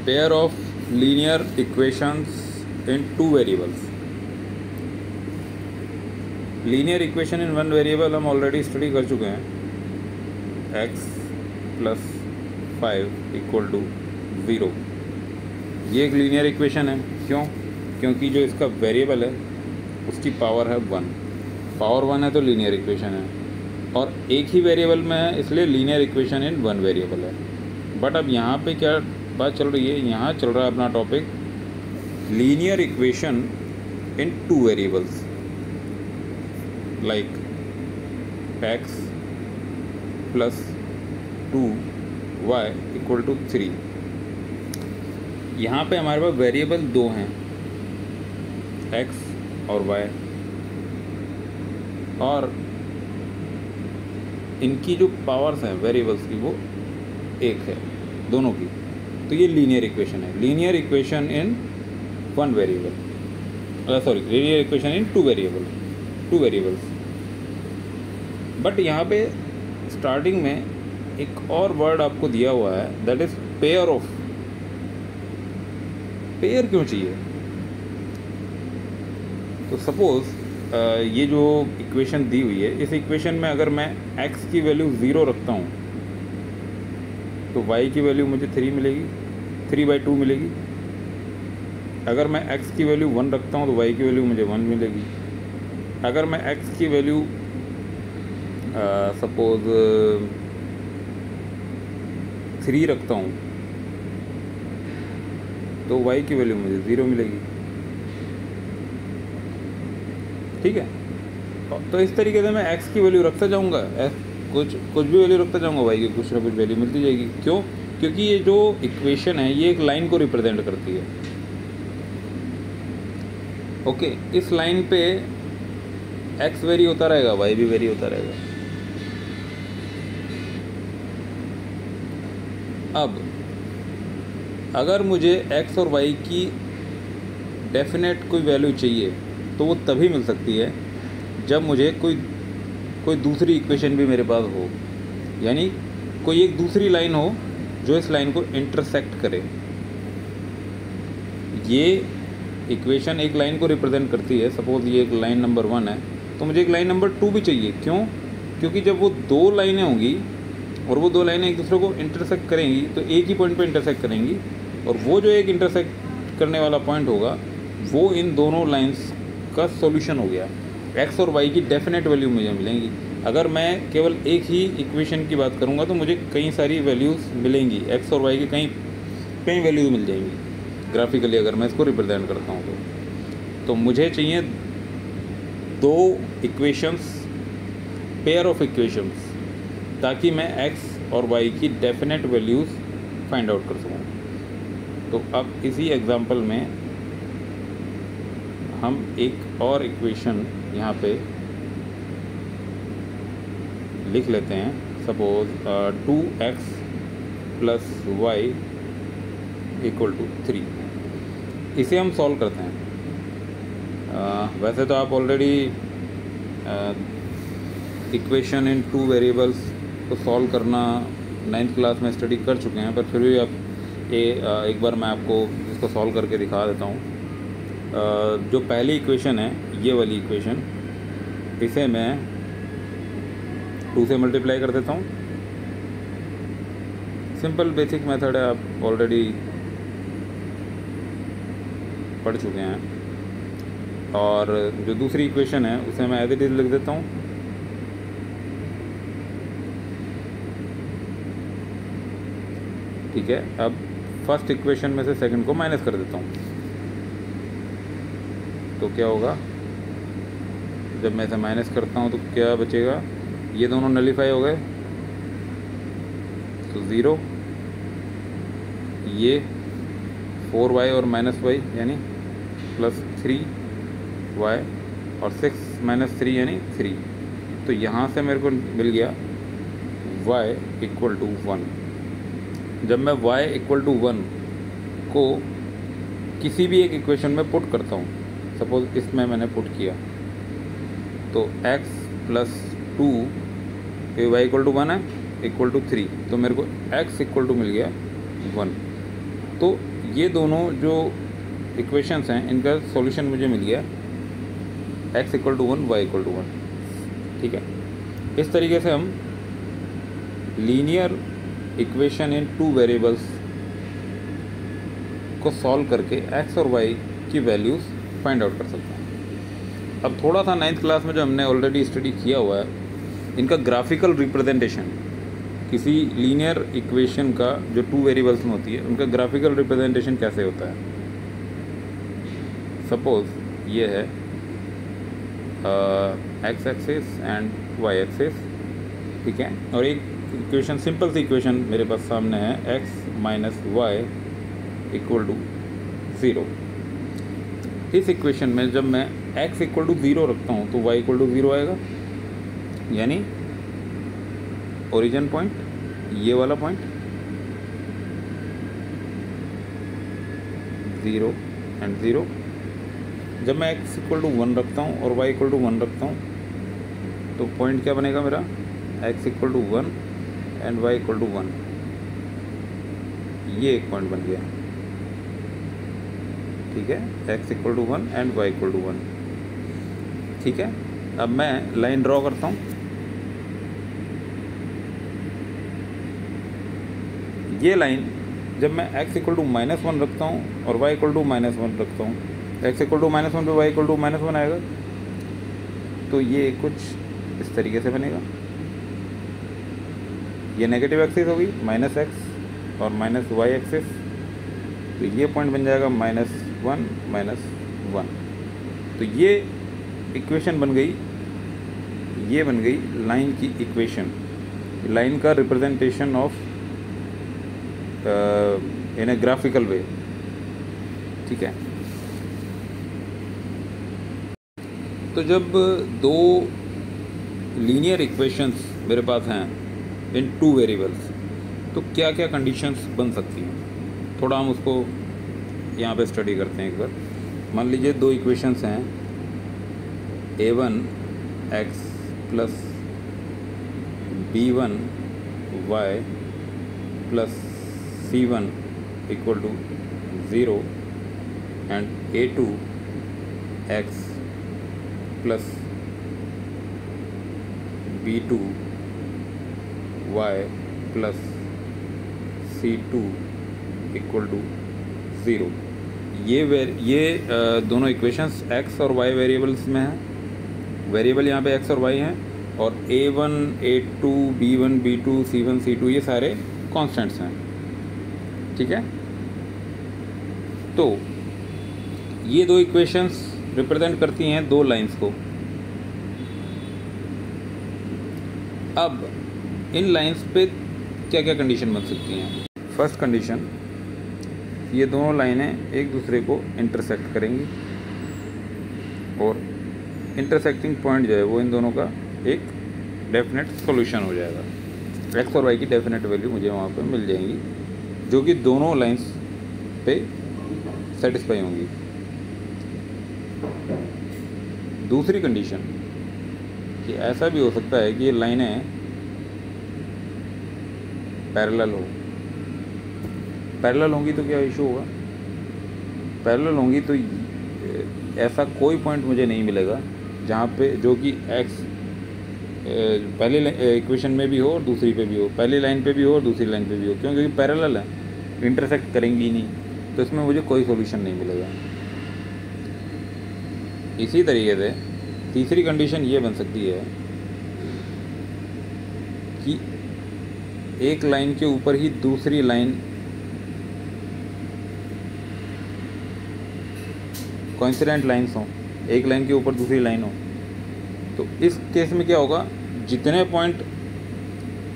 Pair of linear equations in two variables. Linear equation in one variable हम already study कर चुके हैं, x + 5 = 0। ये एक लीनियर इक्वेशन है। क्यों? क्योंकि जो इसका वेरिएबल है उसकी पावर है 1। पावर 1 है तो लीनियर इक्वेशन है, और एक ही वेरिएबल में है, इसलिए linear equation in one variable है। बट अब यहाँ पे क्या बात चल रही है? यहाँ चल रहा है अपना topic linear equation in two variables, like x + 2y = 3। यहाँ पे हमारे पास वेरिएबल दो हैं, x और y, और इनकी जो पावर्स हैं वेरिएबल्स की वो एक है दोनों की। तो ये लीनियर इक्वेशन है, linear equation in one variable, sorry linear equation in two variables. But यहाँ पे स्टार्टिंग में एक और वर्ड आपको दिया हुआ है, that is pair of. Pair क्यों चाहिए? तो सपोज ये जो इक्वेशन दी हुई है, इस इक्वेशन में अगर मैं x की वैल्यू 0 रखता हूँ तो y की वैल्यू मुझे 3 मिलेगी, 3/2 मिलेगी। अगर मैं x की वैल्यू 1 रखता हूँ तो y की वैल्यू मुझे 1 मिलेगी। अगर मैं x की वैल्यू सपोज 3 रखता हूँ तो y की वैल्यू मुझे 0 मिलेगी। ठीक है, तो इस तरीके से मैं x की वैल्यू रखता जाऊँगा, कुछ भी वैल्यू रखता जाऊँगा, y की कुछ ना कुछ वैल्यू मिलती जाएगी। क्यों? क्योंकि ये जो इक्वेशन है ये एक लाइन को रिप्रेजेंट करती है। ओके, इस लाइन पे x वेरी होता रहेगा, y भी वेरी होता रहेगा। अब अगर मुझे x और y की डेफिनेट कोई वैल्यू चाहिए तो वो तभी मिल सकती है जब मुझे कोई दूसरी इक्वेशन भी मेरे पास हो, यानी कोई एक दूसरी लाइन हो जो इस लाइन को इंटरसेक्ट करे। ये इक्वेशन एक लाइन को रिप्रेजेंट करती है। सपोज ये एक लाइन नंबर 1 है तो मुझे एक लाइन नंबर 2 भी चाहिए। क्यों? क्योंकि जब वो दो लाइनें होंगी और वो दो लाइनें एक दूसरे को इंटरसेक्ट करेंगी तो एक ही पॉइंट पे इंटरसेक्ट करेंगी, और वो जो एक इंटरसेक्ट करने वाला पॉइंट होगा वो इन दोनों लाइंस का सॉल्यूशन हो गया। x और y की डेफिनेट वैल्यू मुझे मिलेंगी। अगर मैं केवल एक ही इक्वेशन की बात करूँगा तो मुझे कई सारी वैल्यूज़ मिलेंगी, x और y की कई वैल्यूज़ मिल जाएंगी ग्राफिकली अगर मैं इसको रिप्रेजेंट करता हूँ तो मुझे चाहिए दो इक्वेशंस, पेयर ऑफ इक्वेशंस, ताकि मैं x और y की डेफिनेट वैल्यूज़ फाइंड आउट कर सकूँ। तो अब इसी एग्जांपल में हम एक और इक्वेशन यहाँ पे लिख लेते हैं। Suppose 2x + y = 3। इसे हम सॉल्व करते हैं। वैसे तो आप already equation in two variables को सॉल्व करना 9th क्लास में स्टडी कर चुके हैं, पर फिर भी अब एक बार मैं आपको इसको सॉल्व करके दिखा देता हूँ। जो पहली इक्वेशन है, ये वाली इक्वेशन, इसे मैं 2 से मल्टीप्लाई कर देता हूँ। सिंपल बेसिक मेथड है, आप ऑलरेडी पढ़ चुके हैं। और जो दूसरी इक्वेशन है उसे मैं एज इट इज लिख देता हूँ। ठीक है, अब फर्स्ट इक्वेशन में से सेकंड को माइनस कर देता हूँ। तो क्या होगा? जब मैं इसे माइनस करता हूँ तो क्या बचेगा? ये दोनों नलीफाई हो गए तो 0, ये 4y और -y यानी +3y और 6 - 3 यानी 3। तो यहाँ से मेरे को मिल गया y = 1। जब मैं y = 1 को किसी भी एक इक्वेशन में पुट करता हूँ, सपोज इसमें मैंने पुट किया तो x + 2 y = 1 है = 3, तो मेरे को x = मिल गया 1। तो ये दोनों जो इक्वेशंस हैं इनका सॉल्यूशन मुझे मिल गया x = 1 y = 1। ठीक है, इस तरीके से हम लीनियर इक्वेशन इन 2 वेरिएबल्स को सॉल्व करके x और y की वैल्यूज़ फाइंड आउट कर सकते हैं। अब थोड़ा सा 9th क्लास में जो हमने ऑलरेडी स्टडी किया हुआ है, इनका ग्राफिकल रिप्रेजेंटेशन, किसी लीनियर इक्वेशन का जो 2 वेरिएबल्स में होती है उनका ग्राफिकल रिप्रेजेंटेशन कैसे होता है। सपोज ये है x axis and y axis, ठीक है, और एक इक्वेशन, सिंपल सी इक्वेशन मेरे पास सामने है x - y = 0। इस इक्वेशन में जब मैं x = 0 रखता हूँ तो y = 0 आएगा, यानी ओरिजिन पॉइंट ये वाला पॉइंट 0 एंड 0। जब मैं x = 1 रखता हूँ और y = 1 रखता हूँ तो पॉइंट क्या बनेगा मेरा, x = 1 एंड y = 1। ये एक पॉइंट बन गया, ठीक है, x = 1 एंड y = 1। ठीक है, अब मैं लाइन ड्रॉ करता हूँ। ये लाइन जब मैं x = -1 रखता हूँ और y = -1 रखता हूँ, x = -1 पे y = -1 आएगा, तो ये कुछ इस तरीके से बनेगा। ये नेगेटिव एक्सिस होगी -x और -y एक्सिस, तो ये पॉइंट बन जाएगा -1 -1। तो ये इक्वेशन बन गई, ये बन गई लाइन की इक्वेशन, लाइन का representation of in a graphical way. ठीक है, तो जब 2 लीनियर इक्वेशंस मेरे पास हैं इन 2 वेरिएबल्स, तो क्या क्या कंडीशंस बन सकती हैं, थोड़ा हम उसको यहाँ पे स्टडी करते हैं एक बार। मान लीजिए 2 इक्वेशंस हैं, a1x + b1y + c1 = 0 and a2x + b2y + c2 = 0। ये दोनों इक्वेशंस x और y वेरिएबल्स में हैं। वेरिएबल यहाँ पे x और y हैं, और a1 a2 b1 b2 c1 c2 ये सारे कांस्टेंट्स हैं। ठीक है, तो ये 2 इक्वेशंस रिप्रेजेंट करती हैं 2 लाइंस को। अब इन लाइंस पे क्या क्या कंडीशन बन सकती हैं। फर्स्ट कंडीशन, ये दोनों लाइनें एक दूसरे को इंटरसेक्ट करेंगी और इंटरसेक्टिंग पॉइंट जो है वो इन दोनों का एक डेफिनेट सॉल्यूशन हो जाएगा। एक्स और वाई की डेफिनेट वैल्यू मुझे वहाँ पे मिल जाएंगी, जो कि दोनों लाइंस पे सेटिस्फाई होंगी। दूसरी कंडीशन कि ऐसा भी हो सकता है कि ये लाइनें पैरेलल हो। पैरेलल होंगी तो क्या इशू होगा, पैरेलल होंगी तो ऐसा कोई पॉइंट मुझे नहीं मिलेगा जहाँ पे जो कि एक्स पहले इक्वेशन में भी हो और दूसरी पे भी हो, पहली लाइन पे भी हो और दूसरी लाइन पे भी हो। क्यों? क्योंकि पैरेलल है, इंटरसेक्ट करेंगी ही नहीं, तो इसमें मुझे कोई सॉल्यूशन नहीं मिलेगा। इसी तरीके से तीसरी कंडीशन ये बन सकती है कि एक लाइन के ऊपर ही दूसरी लाइन कोइंसिडेंट लाइन्स हों, एक लाइन के ऊपर दूसरी लाइन हो। तो इस केस में क्या होगा, जितने पॉइंट,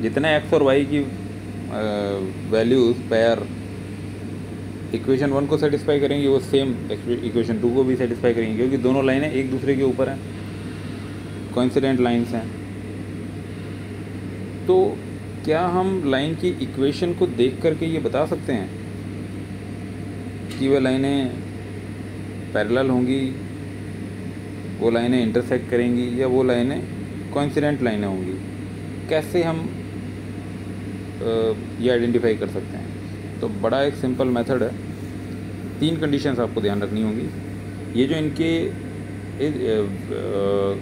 जितने एक्स और वाई की वैल्यूज़ पेयर इक्वेशन 1 को सेटिस्फाई करेंगी, वो सेम इक्वेशन 2 को भी सेटिस्फाई करेंगी, क्योंकि दोनों लाइनें एक दूसरे के ऊपर हैं, कोइंसिडेंट लाइन्स हैं। तो क्या हम लाइन की इक्वेशन को देख करके ये बता सकते हैं कि वह लाइनें पैरेलल होंगी, वो लाइनें इंटरसेक्ट करेंगी, या वो लाइनें कोइंसिडेंट लाइनें होंगी? कैसे हम ये आइडेंटिफाई कर सकते हैं? तो बड़ा एक सिंपल मेथड है, 3 कंडीशंस आपको ध्यान रखनी होंगी। ये जो इनके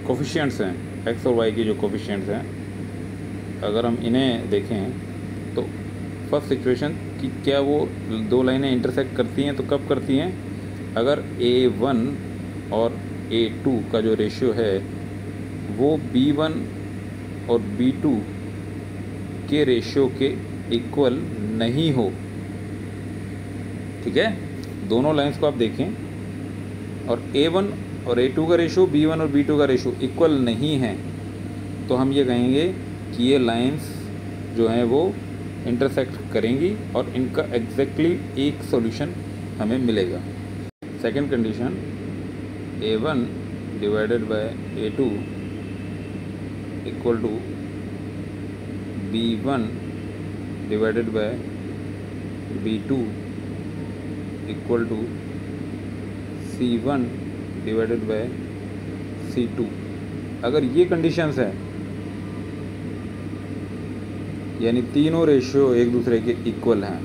कोफिशिएंट्स हैं, एक्स और वाई के जो कोफिशिएंट्स हैं, अगर हम इन्हें देखें तो फर्स्ट सिचुएशन कि क्या वो 2 लाइनें इंटरसेक्ट करती हैं, तो कब करती हैं? अगर A1 और A2 का जो रेशियो है वो B1 और B2 के रेशियो के इक्वल नहीं हो। ठीक है, दोनों लाइंस को आप देखें और A1 और A2 का रेशियो, B1 और B2 का रेशियो इक्वल नहीं है, तो हम ये कहेंगे कि ये लाइंस जो हैं वो इंटरसेक्ट करेंगी और इनका एग्जैक्टली एक सॉल्यूशन हमें मिलेगा। Second condition, A1 divided by A2 equal to B1 divided by B2 equal to C1 divided by C2। अगर ये कंडीशंस है, यानी तीनों रेशियो एक दूसरे के इक्वल हैं,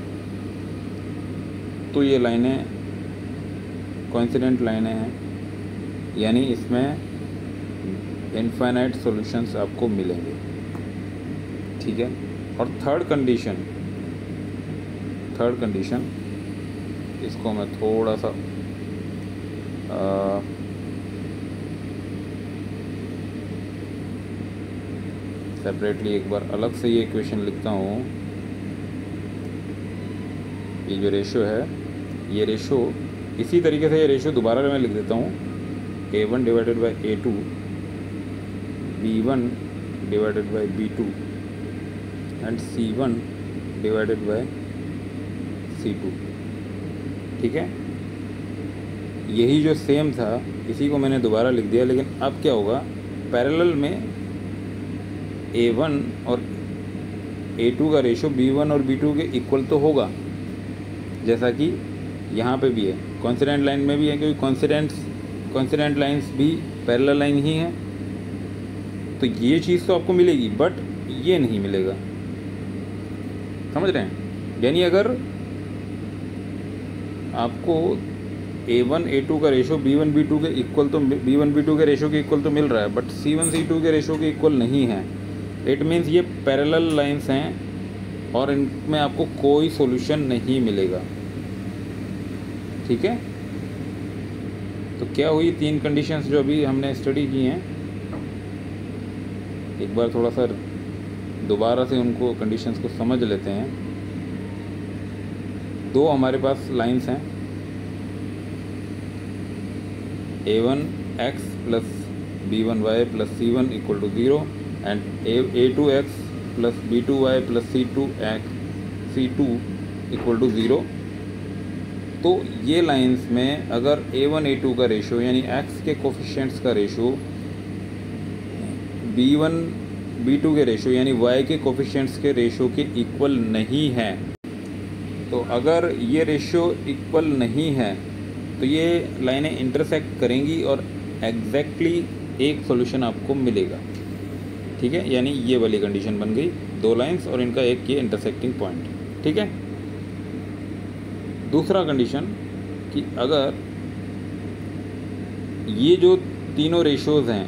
तो ये लाइनें कोइंसिडेंट लाइनें हैं, यानी इसमें इनफाइनाइट सॉल्यूशंस आपको मिलेंगे। ठीक है, और थर्ड कंडीशन इसको मैं थोड़ा सा सेपरेटली एक बार अलग से ये इक्वेशन लिखता हूँ। ये जो रेशियो है, ये रेशियो इसी तरीके से, ये रेशियो दोबारा मैं लिख देता हूँ। A1 divided by A2, B1 divided by B2 and C1 divided by C2। ठीक है, यही जो सेम था इसी को मैंने दोबारा लिख दिया, लेकिन अब क्या होगा, पैरेलल में A1 और A2 का रेशियो B1 और B2 के इक्वल तो होगा, जैसा कि यहाँ पे भी है, कॉन्सिडेंट लाइन में भी है, क्योंकि कॉन्सिडेंट लाइंस भी पैरेलल लाइन ही हैं। तो ये चीज़ तो आपको मिलेगी, बट ये नहीं मिलेगा। समझ रहे हैं? यानी अगर आपको A1 A2 का रेशियो B1 B2 के इक्वल, तो B1 B2 के रेशियो के इक्वल तो मिल रहा है, बट C1 C2 के रेशियो के इक्वल नहीं है। इट मीन्स ये पैरेलल लाइंस हैं और इनमें आपको कोई सॉल्यूशन नहीं मिलेगा। ठीक है, तो क्या हुई 3 कंडीशंस जो अभी हमने स्टडी की हैं, एक बार थोड़ा सा दोबारा से उनको कंडीशंस को समझ लेते हैं। 2 हमारे पास लाइंस हैं, A1x plus B1y plus C1 equal to 0 and A2x plus B2y plus C2 equal to 0। तो ये लाइंस में अगर A1 A2 का रेशियो यानी x के कोफिशिएंट्स का रेशियो B1 B2 के रेशियो यानी y के कोफिशिएंट्स के रेशियो के इक्वल नहीं है, तो अगर ये रेशियो इक्वल नहीं है तो ये लाइनें इंटरसेक्ट करेंगी और एग्जैक्टली एक सॉल्यूशन आपको मिलेगा। ठीक है, यानी ये वाली कंडीशन बन गई, 2 लाइंस और इनका एक ये इंटरसेक्टिंग पॉइंट। ठीक है, दूसरा कंडीशन कि अगर ये जो तीनों रेशियोज़ हैं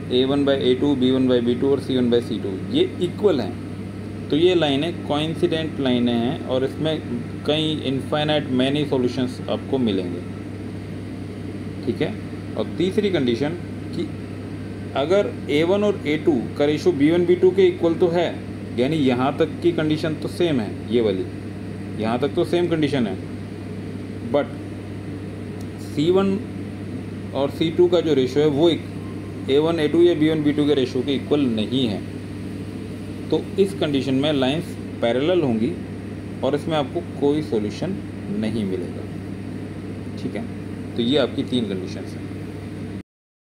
A1 by A2, B1 by B2 और C1 बाई C2 ये इक्वल हैं, तो ये लाइनें कोइंसिडेंट लाइनें हैं और इसमें कई इनफाइनाइट मैनी सॉल्यूशंस आपको मिलेंगे। ठीक है, और तीसरी कंडीशन कि अगर A1 और A2 का रेशियो B1 B2 के इक्वल तो है, यानी यहाँ तक की कंडीशन तो सेम है, ये वाली यहाँ तक तो सेम कंडीशन है, बट C1 और C2 का जो रेशियो है वो A1 A2 या B1 B2 के रेशियो के इक्वल नहीं है, तो इस कंडीशन में लाइंस पैरेलल होंगी और इसमें आपको कोई सॉल्यूशन नहीं मिलेगा। ठीक है, तो ये आपकी 3 कंडीशंस हैं।